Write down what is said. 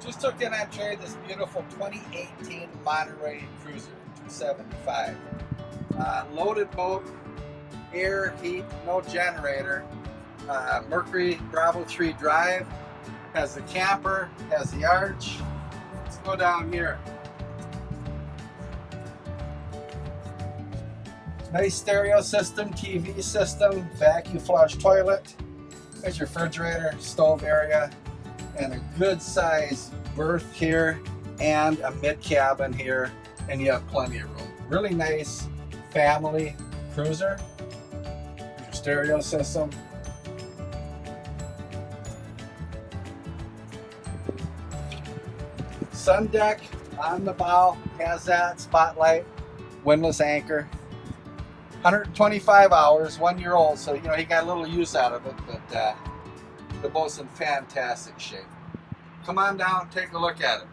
Just took in on trade this beautiful 2018 Monterey Cruiser 275. Loaded boat, air, heat, no generator. Mercury Bravo 3 drive. Has the camper, has the arch. Let's go down here. Nice stereo system, TV system, vacuum flush toilet. There's your refrigerator, stove area, and a good size berth here and a mid cabin here, and you have plenty of room. Really nice family cruiser. Your stereo system. Sun deck on the bow has that spotlight, windlass anchor. 125 hours, 1 year old, so you know he got a little use out of it, but the boat's in fantastic shape. Come on down, take a look at it.